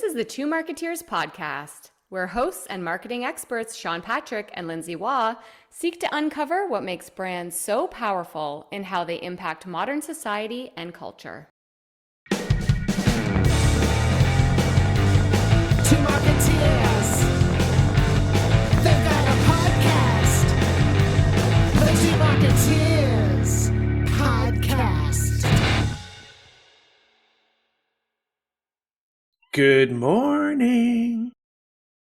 is the Two Marketeers podcast, where hosts and marketing experts Patrick and Lindsay Waugh seek to uncover what makes brands so powerful in how they impact modern society and culture. Two Marketeers. They've got a podcast. The Two Marketeers podcast. Good morning.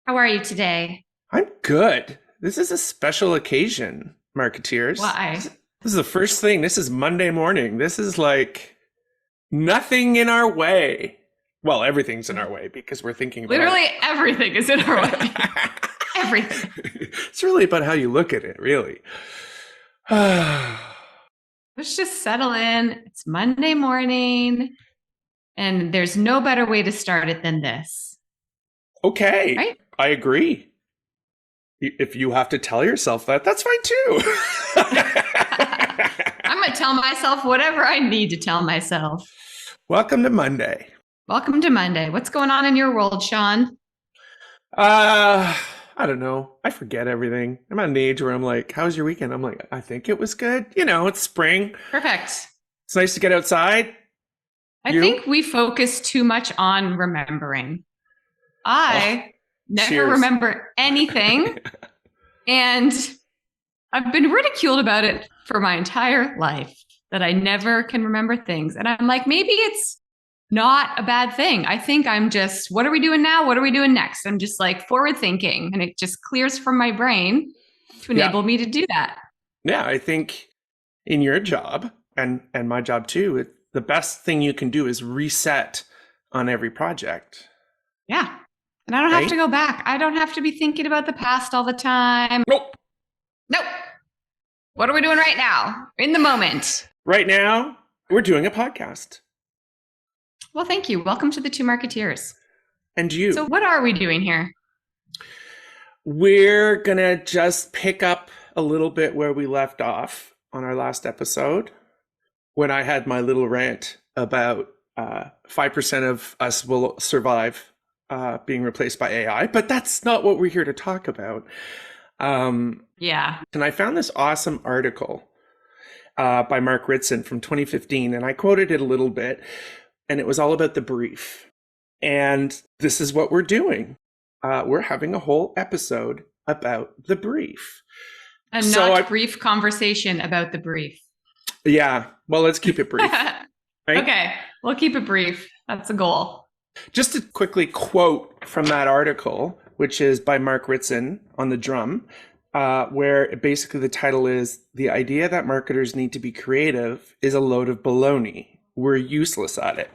How are you today? I'm good. This is a special occasion, Marketeers. Why? This is the first thing. This is Monday morning. This is like nothing in our way. Well, everything's in our way because we're thinking about Literally everything is in our way. Everything. It's really about how you look at it, really. Let's just settle in. It's Monday morning, and there's no better way to start it than this. Okay. Right? I agree. If you have to tell yourself that, that's fine too. I'm going to tell myself whatever I need to tell myself. Welcome to Monday. Welcome to Monday. What's going on in your world, Sean? I don't know. I forget everything. I'm at an age where I'm like, how was your weekend? I'm like, I think it was good. You know, it's spring. Perfect. It's nice to get outside. I think we focus too much on remembering. I never remember anything. And I've been ridiculed about it for my entire life, that I never can remember things. And I'm like, maybe it's not a bad thing. I think I'm just, what are we doing now? What are we doing next? I'm just like forward thinking, and it just clears from my brain to enable me to do that. Yeah, I think in your job and my job too, the best thing you can do is reset on every project. Yeah. And I don't have to go back. I don't have to be thinking about the past all the time. Nope. What are we doing right now? In the moment. Right now, we're doing a podcast. Well, thank you. Welcome to the Two Marketeers. And you. So what are we doing here? We're going to just pick up a little bit where we left off on our last episode, when I had my little rant about 5% of us will survive being replaced by AI. But that's not what we're here to talk about. Yeah. And I found this awesome article by Mark Ritson from 2015, and I quoted it a little bit. And it was all about the brief. And this is what we're doing. We're having a whole episode about the brief. A brief conversation about the brief. Yeah. Well, let's keep it brief. Right? Okay. We'll keep it brief. That's a goal. Just to quickly quote from that article, which is by Mark Ritson on the drum, where basically the title is, "The idea that marketers need to be creative is a load of baloney. We're useless at it."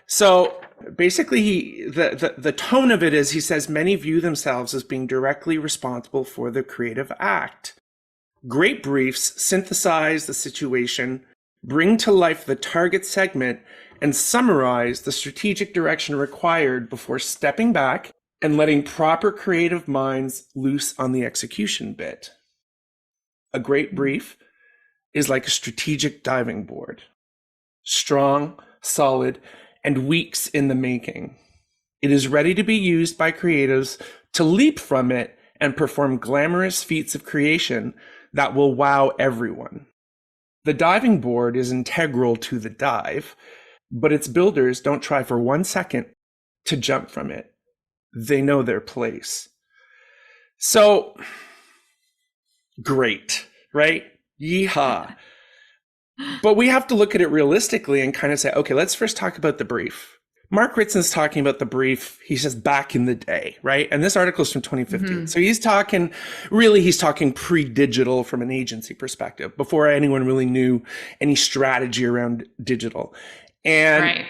So basically, the tone of it is, he says, many view themselves as being directly responsible for the creative act. Great briefs synthesize the situation, bring to life the target segment, and summarize the strategic direction required before stepping back and letting proper creative minds loose on the execution bit. A great brief is like a strategic diving board. Strong, solid, and weeks in the making. It is ready to be used by creatives to leap from it and perform glamorous feats of creation that will wow everyone. The diving board is integral to the dive, but its builders don't try for 1 second to jump from it. They know their place. So, great, right? Yeehaw. But we have to look at it realistically and kind of say, okay, let's first talk about the brief. Mark Ritson's talking about the brief, he says, back in the day, right? And this article is from 2015. Mm-hmm. So he's talking pre-digital from an agency perspective, before anyone really knew any strategy around digital. And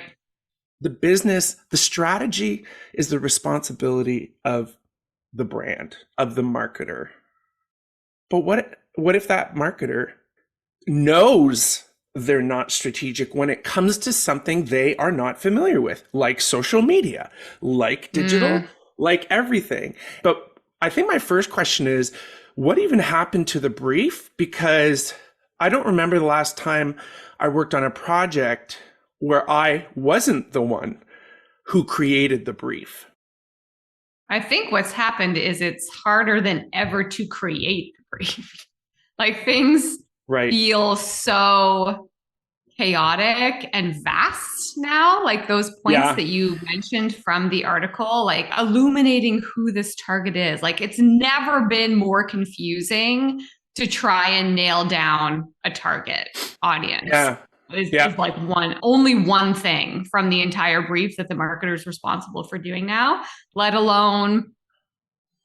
the strategy is the responsibility of the brand, of the marketer. But what if that marketer knows they're not strategic when it comes to something they are not familiar with, like social media, like digital, like everything? But I think my first question is, what even happened to the brief? Because I don't remember the last time I worked on a project where I wasn't the one who created the brief. I think what's happened is it's harder than ever to create the brief. Like things feel so chaotic and vast now. Like those points that you mentioned from the article, like illuminating who this target is. Like it's never been more confusing to try and nail down a target audience. Is like only one thing from the entire brief that the marketer is responsible for doing now, let alone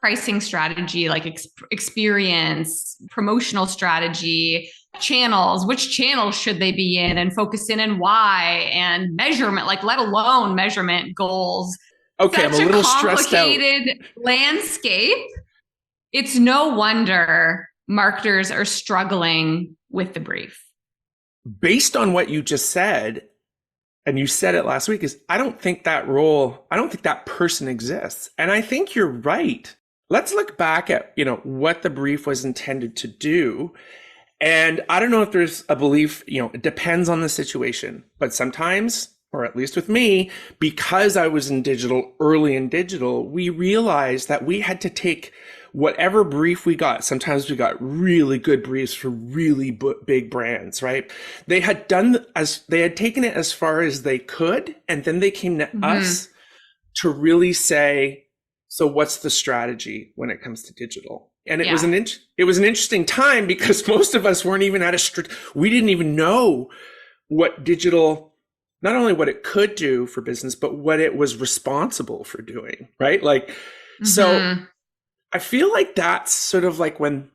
pricing strategy, like experience, promotional strategy, channels, which channels should they be in and focus in and why, and measurement, like let alone measurement goals. Okay, I'm a little stressed out. Complicated landscape. It's no wonder marketers are struggling with the brief. Based on what you just said, and you said it last week, is I don't think that person exists. And I think you're right. Let's look back at, what the brief was intended to do. And I don't know if there's a belief, it depends on the situation, but sometimes, or at least with me, because I was early in digital, we realized that we had to take whatever brief we got. Sometimes we got really good briefs for really big brands, right? They had taken it as far as they could. And then they came to us to really say, so what's the strategy when it comes to digital? And it was an interesting time because most of us weren't even we didn't even know what digital, not only what it could do for business, but what it was responsible for doing, right? Like, so I feel like that's sort of like when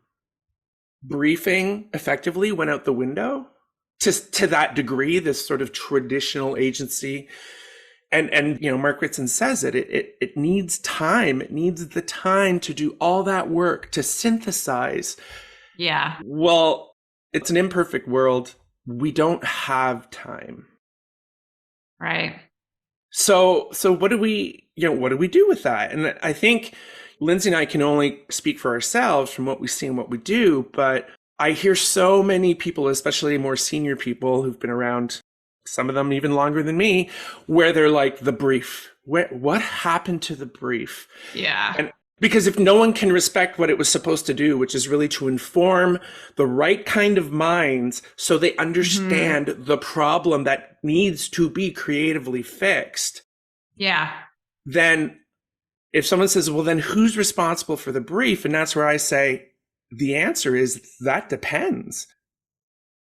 briefing effectively went out the window to that degree, this sort of traditional agency. And Mark Ritson says it needs time. It needs the time to do all that work to synthesize. Yeah. Well, it's an imperfect world. We don't have time. Right. So what do we do with that? And I think Lindsay and I can only speak for ourselves from what we see and what we do, but I hear so many people, especially more senior people who've been around, some of them even longer than me, where they're like, the brief, what happened to the brief? Yeah. And because if no one can respect what it was supposed to do, which is really to inform the right kind of minds so they understand the problem that needs to be creatively fixed. Yeah. Then if someone says, well, then who's responsible for the brief? And that's where I say, the answer is that depends.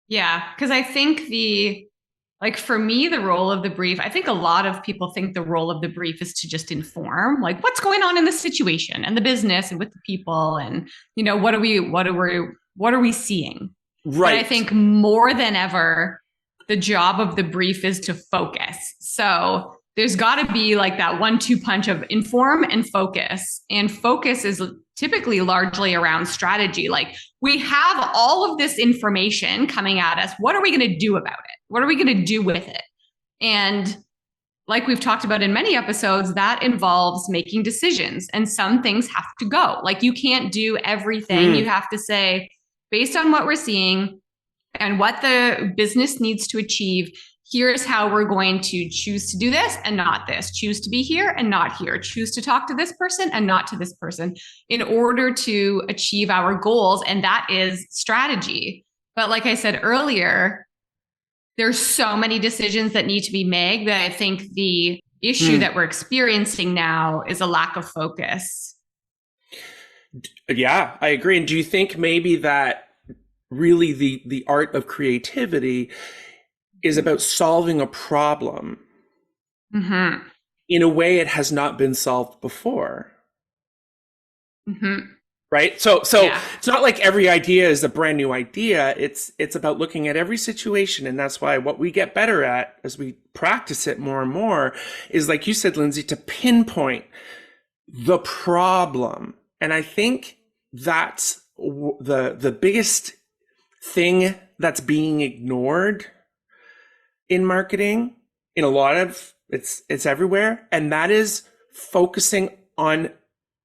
Yeah. Because I think for me, the role of the brief, I think a lot of people think the role of the brief is to just inform, like what's going on in the situation and the business and with the people. And, what are we seeing? Right. But I think more than ever, the job of the brief is to focus. So there's got to be like that 1-2 punch of inform and focus. And focus is typically largely around strategy. Like we have all of this information coming at us. What are we going to do about it? What are we going to do with it? And like we've talked about in many episodes, that involves making decisions. And some things have to go. Like you can't do everything. You have to say, based on what we're seeing and what the business needs to achieve, here's how we're going to choose to do this and not this, choose to be here and not here, choose to talk to this person and not to this person in order to achieve our goals. And that is strategy. But like I said earlier, there's so many decisions that need to be made that I think the issue that we're experiencing now is a lack of focus. Yeah, I agree. And do you think maybe that really the art of creativity is about solving a problem in a way it has not been solved before? Right? So it's not like every idea is a brand new idea. It's about looking at every situation. And that's why what we get better at as we practice it more and more is, like you said, Lindsay, to pinpoint the problem. And I think that's the biggest thing that's being ignored in marketing, in a lot of it's everywhere. And that is focusing on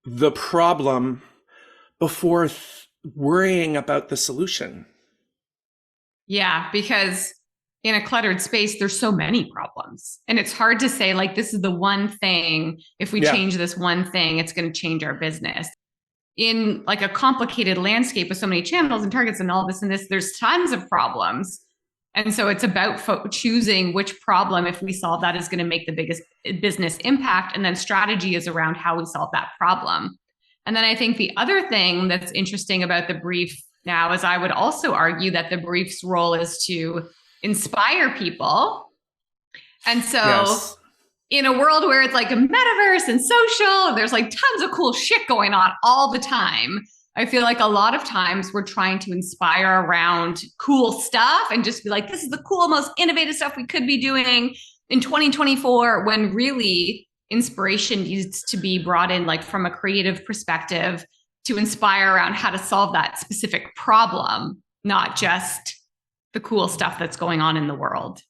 the problem before worrying about the solution. Yeah, because in a cluttered space, there's so many problems. And it's hard to say, like, this is the one thing, if we change this one thing, it's going to change our business. In like a complicated landscape with so many channels and targets and all this and this, there's tons of problems. And so it's about choosing which problem, if we solve that, is going to make the biggest business impact. And then strategy is around how we solve that problem. And then I think the other thing that's interesting about the brief now is I would also argue that the brief's role is to inspire people. And so in a world where it's like a metaverse and social, there's like tons of cool shit going on all the time. I feel like a lot of times we're trying to inspire around cool stuff and just be like, this is the cool, most innovative stuff we could be doing in 2024, when really inspiration needs to be brought in like from a creative perspective to inspire around how to solve that specific problem, not just the cool stuff that's going on in the world.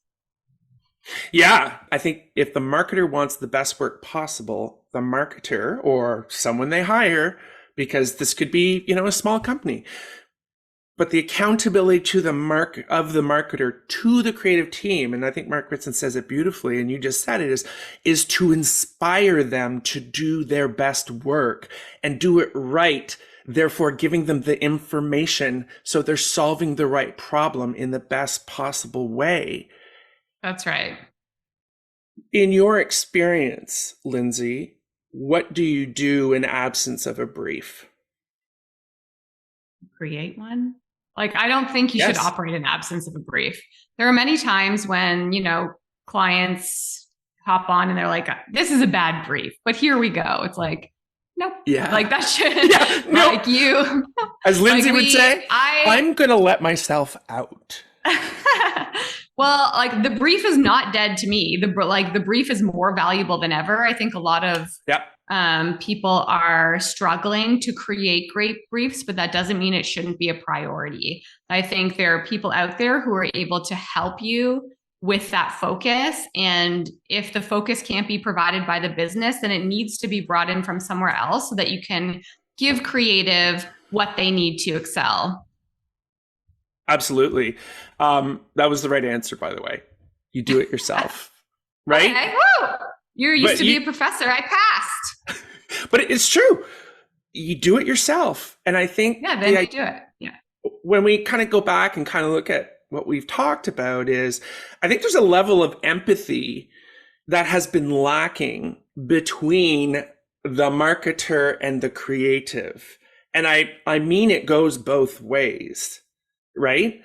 Yeah, I think if the marketer wants the best work possible, the marketer or someone they hire, because this could be, a small company, but the accountability to the marketer to the creative team, and I think Mark Ritson says it beautifully, and you just said it, is to inspire them to do their best work and do it right. Therefore, giving them the information so they're solving the right problem in the best possible way. That's right. In your experience, Lindsay, what do you do in absence of a brief? Create one. Like, I don't think you should operate in absence of a brief. There are many times when, clients hop on and they're like, this is a bad brief, but here we go. It's like, nope. Yeah. Like that should, like you. As Lindsay would say, I'm going to let myself out. Well, like the brief is not dead to me. The brief is more valuable than ever. I think a lot of people are struggling to create great briefs, but that doesn't mean it shouldn't be a priority. I think there are people out there who are able to help you with that focus. And if the focus can't be provided by the business, then it needs to be brought in from somewhere else so that you can give creative what they need to excel. Absolutely. That was the right answer, by the way. You do it yourself, right? Okay. Woo! You used to be a professor. I passed. But it's true. You do it yourself. And I think then you do it. Yeah. When we kind of go back and kind of look at what we've talked about is, I think there's a level of empathy that has been lacking between the marketer and the creative. And I mean, it goes both ways. Right?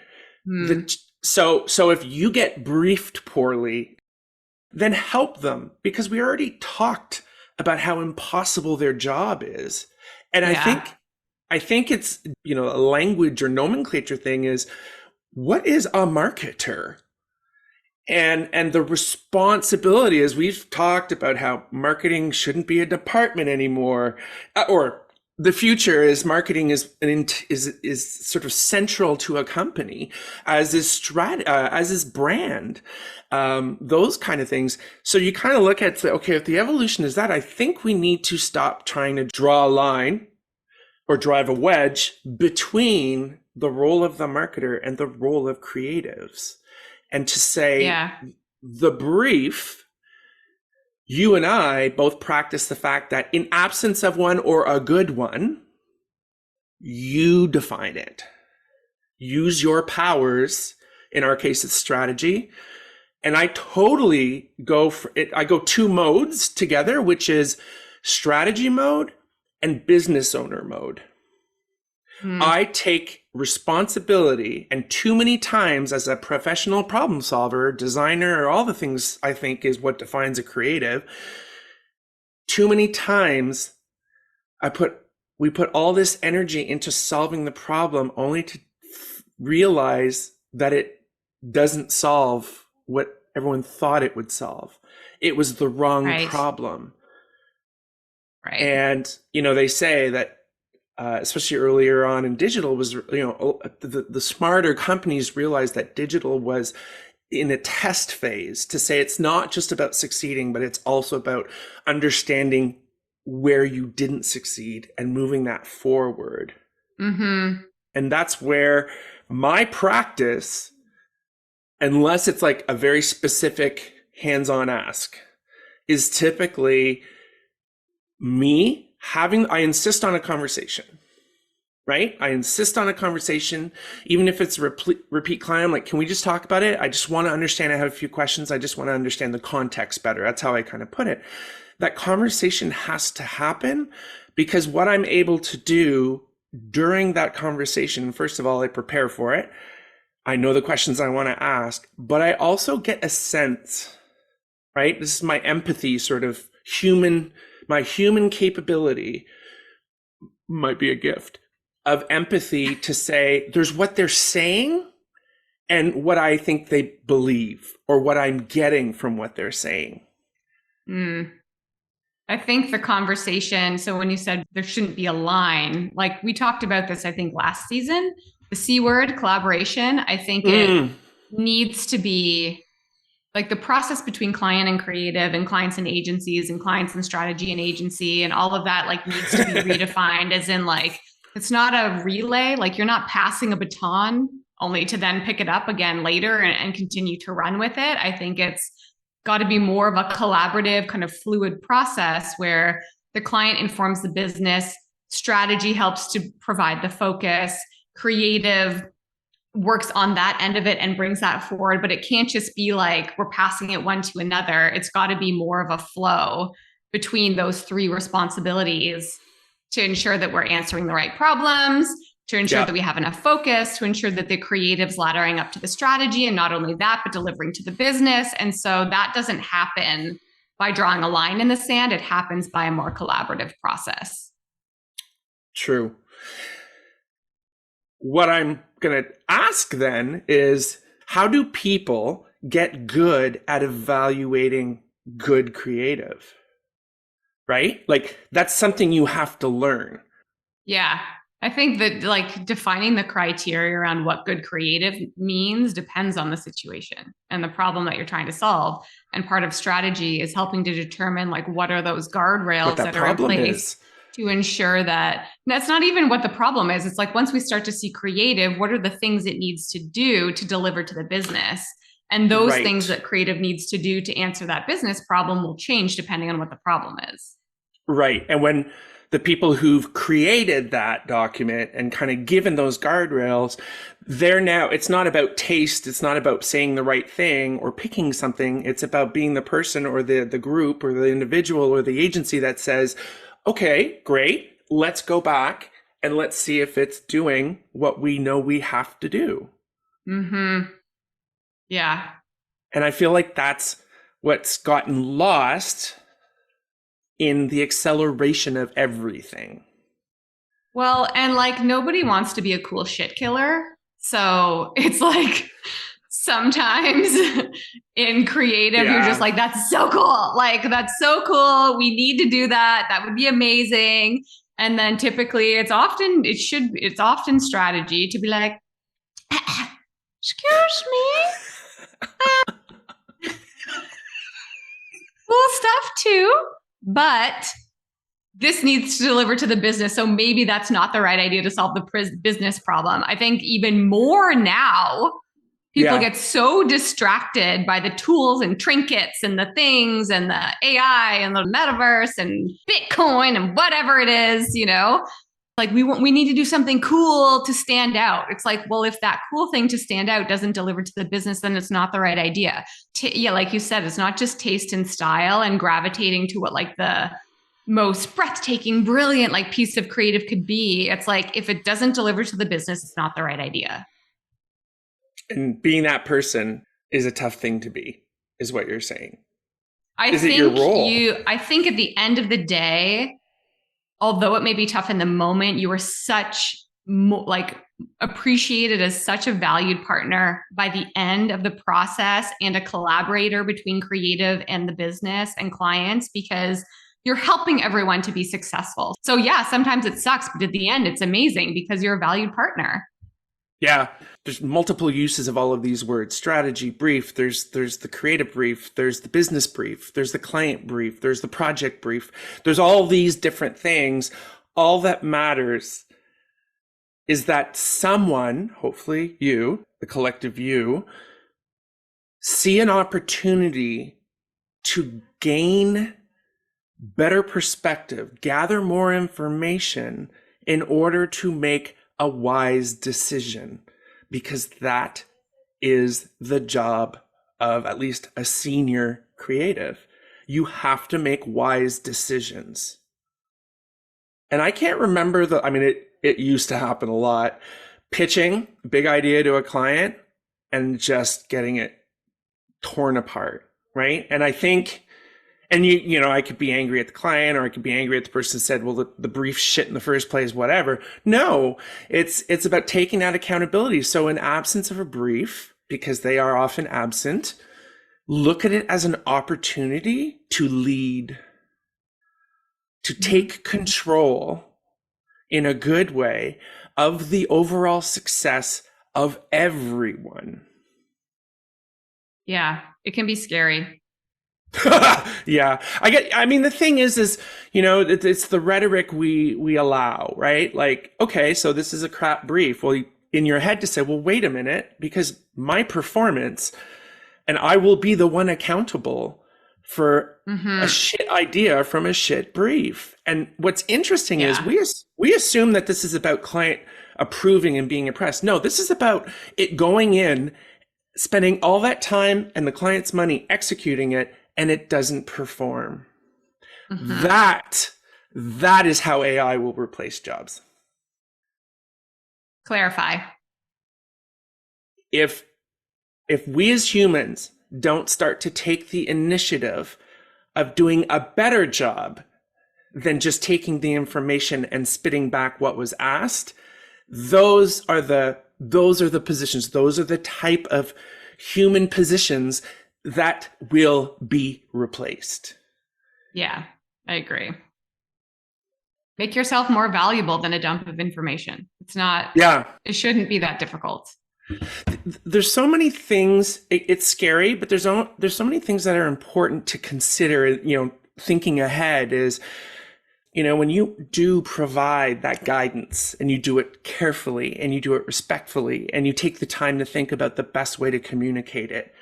So if you get briefed poorly, then help them, because we already talked about how impossible their job is. And I think it's, a language or nomenclature thing is, what is a marketer? And the responsibility is, we've talked about how marketing shouldn't be a department anymore, or the future is marketing is sort of central to a company, as is brand, those kind of things. So you kind of look at, okay, if the evolution is that, I think we need to stop trying to draw a line or drive a wedge between the role of the marketer and the role of creatives, and to say the brief. You and I both practice the fact that in absence of one, or a good one, you define it. Use your powers. In our case, it's strategy. And I totally go for it. I go two modes together, which is strategy mode and business owner mode. I take responsibility, and too many times as a professional problem solver, designer, or all the things I think is what defines a creative, too many times we put all this energy into solving the problem only to realize that it doesn't solve what everyone thought it would solve. It was the wrong problem. Right. And, they say that especially earlier on in digital, was, the smarter companies realized that digital was in a test phase, to say it's not just about succeeding, but it's also about understanding where you didn't succeed and moving that forward. And that's where my practice unless it's like a very specific hands-on ask, is typically I insist on a conversation, right? I insist on a conversation, even if it's a repeat client. I'm like, can we just talk about it? I just want to understand. I have a few questions. I just want to understand the context better. That's how I kind of put it. That conversation has to happen, because what I'm able to do during that conversation, first of all, I prepare for it. I know the questions I want to ask, but I also get a sense, right? This is my empathy, sort of my human capability, might be a gift, of empathy to say there's what they're saying and what I think they believe, or what I'm getting from what they're saying. I think the conversation, so when you said there shouldn't be a line, like we talked about this, I think last season, the C word, collaboration, I think it needs to be like the process between client and creative, and clients and agencies, and clients and strategy and agency, and all of that like needs to be redefined, as in like, it's not a relay. Like you're not passing a baton only to then pick it up again later and continue to run with it. I think it's got to be more of a collaborative kind of fluid process where the client informs the business, strategy helps to provide the focus, creative works on that end of it and brings that forward. But it can't just be like we're passing it one to another. It's got to be more of a flow between those three responsibilities to ensure that we're answering the right problems, to ensure that we have enough focus, to ensure that the creative's laddering up to the strategy, and not only that, but delivering to the business. And so that doesn't happen by drawing a line in the sand. It happens by a more collaborative process. True. What I'm going to ask then is, how do people get good at evaluating good creative? Right? Like that's something you have to learn. Yeah. I think that like defining the criteria around what good creative means depends on the situation and the problem that you're trying to solve. And part of strategy is helping to determine like what are those guardrails that are in place to ensure that that's not even what the problem is. It's like once we start to see creative, what are the things it needs to do to deliver to the business? And those things that creative needs to do to answer that business problem will change depending on what the problem is. Right. And when the people who've created that document and kind of given those guardrails, they're now, it's not about taste. It's not about saying the right thing or picking something. It's about being the person or the group or the individual or the agency that says, okay, great. Let's go back and let's see if it's doing what we know we have to do. Yeah. And I feel like that's what's gotten lost in the acceleration of everything. Well, and like nobody wants to be a cool shit killer. So it's like sometimes in creative, you're just like, that's so cool. Like, that's so cool. We need to do that. That would be amazing. And then typically it's often strategy to be like, excuse me. Cool stuff too. But this needs to deliver to the business. So maybe that's not the right idea to solve the business problem. I think even more now, people get so distracted by the tools and trinkets and the things and the AI and the metaverse and Bitcoin and whatever it is, you know, like we need to do something cool to stand out. It's like, well, if that cool thing to stand out doesn't deliver to the business, then it's not the right idea. Like you said, it's not just taste and style and gravitating to what like the most breathtaking, brilliant like piece of creative could be. It's like, if it doesn't deliver to the business, it's not the right idea. And being that person is a tough thing to be, is what you're saying. Is it your role? I think at the end of the day, although it may be tough in the moment, you are appreciated as such a valued partner by the end of the process and a collaborator between creative and the business and clients, because you're helping everyone to be successful. So yeah, sometimes it sucks, but at the end, it's amazing because you're a valued partner. Yeah, there's multiple uses of all of these words. Strategy, brief, there's the creative brief, there's the business brief, there's the client brief, there's the project brief. There's all these different things. All that matters is that someone, hopefully you, the collective you, see an opportunity to gain better perspective, gather more information in order to make a wise decision, because that is the job of at least a senior creative. You have to make wise decisions. And I can't remember it used to happen a lot. Pitching a big idea to a client and just getting it torn apart, right? And I think, and I could be angry at the client, or I could be angry at the person who said, well, the brief shit in the first place, whatever. No, it's about taking that accountability. So in absence of a brief, because they are often absent, look at it as an opportunity to lead, to take control in a good way of the overall success of everyone. Yeah, it can be scary. Yeah, the thing is, it's the rhetoric we allow, right? Like, okay, so this is a crap brief. Well, in your head to say, well, wait a minute, because my performance, and I will be the one accountable for a shit idea from a shit brief. And what's interesting is we assume that this is about client approving and being impressed. No, this is about it going in, spending all that time and the client's money executing it, and it doesn't perform. That is how AI will replace jobs. Clarify. If we as humans don't start to take the initiative of doing a better job than just taking the information and spitting back what was asked, those are the positions, those are the type of human positions that will be replaced. Yeah, I agree. Make yourself more valuable than a dump of information. It's not, it shouldn't be that difficult. There's so many things, it's scary, but there's so many things that are important to consider, thinking ahead is, when you do provide that guidance and you do it carefully and you do it respectfully and you take the time to think about the best way to communicate it,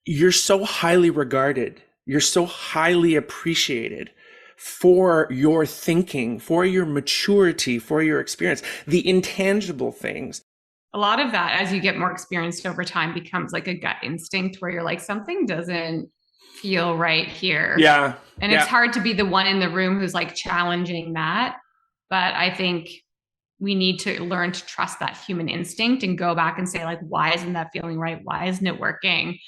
you're so highly regarded. You're so highly appreciated for your thinking, for your maturity, for your experience, the intangible things. A lot of that, as you get more experienced over time, becomes like a gut instinct where you're like, something doesn't feel right here. Yeah. And it's hard to be the one in the room who's like challenging that. But I think we need to learn to trust that human instinct and go back and say, like, why isn't that feeling right? Why isn't it working?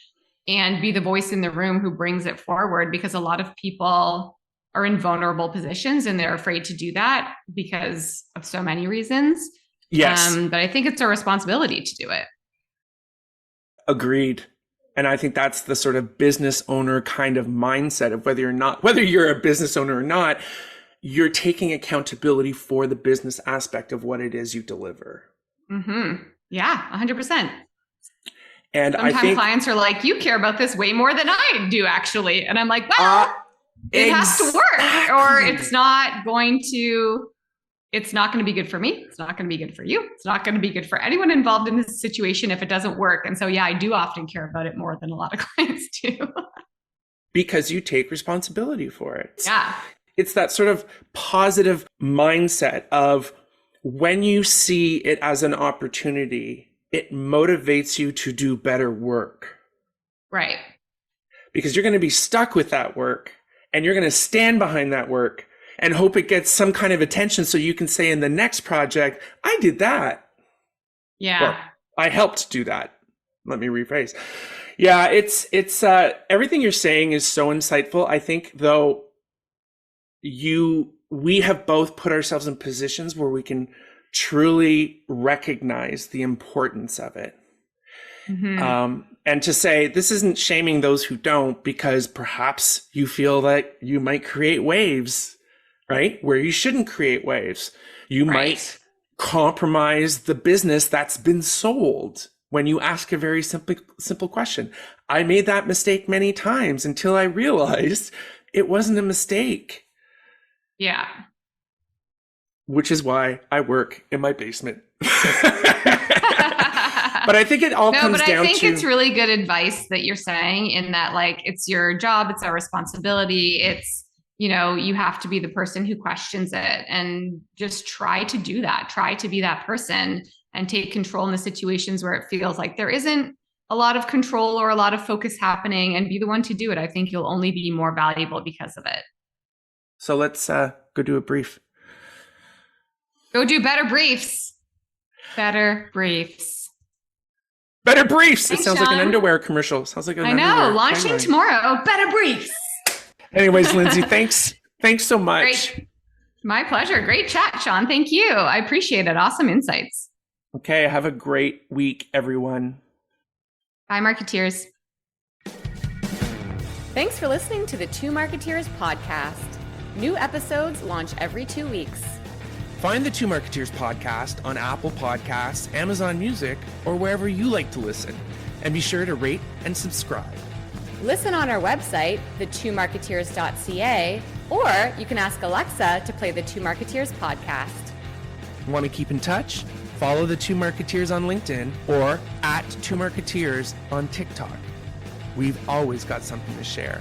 And be the voice in the room who brings it forward, because a lot of people are in vulnerable positions and they're afraid to do that because of so many reasons. Yes. But I think it's our responsibility to do it. Agreed. And I think that's the sort of business owner kind of mindset of whether you're a business owner or not, you're taking accountability for the business aspect of what it is you deliver. Yeah, 100%. And sometimes I think clients are like, you care about this way more than I do, actually. And I'm like, well, it has to work, or it's not going to be good for me. It's not going to be good for you. It's not going to be good for anyone involved in this situation if it doesn't work. And so, yeah, I do often care about it more than a lot of clients do. Because you take responsibility for it. Yeah. It's that sort of positive mindset of when you see it as an opportunity, it motivates you to do better work. Right. Because you're going to be stuck with that work and you're going to stand behind that work and hope it gets some kind of attention so you can say in the next project, I did that. Yeah. Well, I helped do that. Let me rephrase. Yeah, it's everything you're saying is so insightful. I think though we have both put ourselves in positions where we can truly recognize the importance of it. And to say this isn't shaming those who don't, because perhaps you feel that you might create waves, right? Where you shouldn't create waves. You might compromise the business that's been sold when you ask a very simple question. I made that mistake many times until I realized it wasn't a mistake. Yeah. Which is why I work in my basement. But I think it all comes down to. I think it's really good advice that you're saying, in that, like, it's your job, it's our responsibility. It's, you have to be the person who questions it, and just try to do that. Try to be that person and take control in the situations where it feels like there isn't a lot of control or a lot of focus happening, and be the one to do it. I think you'll only be more valuable because of it. So let's go do a brief. Go do better briefs. Better briefs. Better briefs. Thanks, it sounds Sean. like an underwear commercial. Sounds like an underwear. I know. Launching tomorrow. Better briefs. Anyways, Lindsay, thanks so much. Great. My pleasure. Great chat, Sean. Thank you. I appreciate it. Awesome insights. Okay. Have a great week, everyone. Bye, Marketeers. Thanks for listening to the Two Marketeers podcast. New episodes launch every 2 weeks. Find the Two Marketeers podcast on Apple Podcasts, Amazon Music, or wherever you like to listen. And be sure to rate and subscribe. Listen on our website, thetwomarketeers.ca, or you can ask Alexa to play the Two Marketeers podcast. Want to keep in touch? Follow the Two Marketeers on LinkedIn or at Two Marketeers on TikTok. We've always got something to share.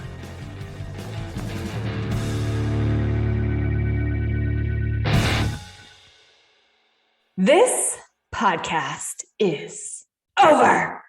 This podcast is over.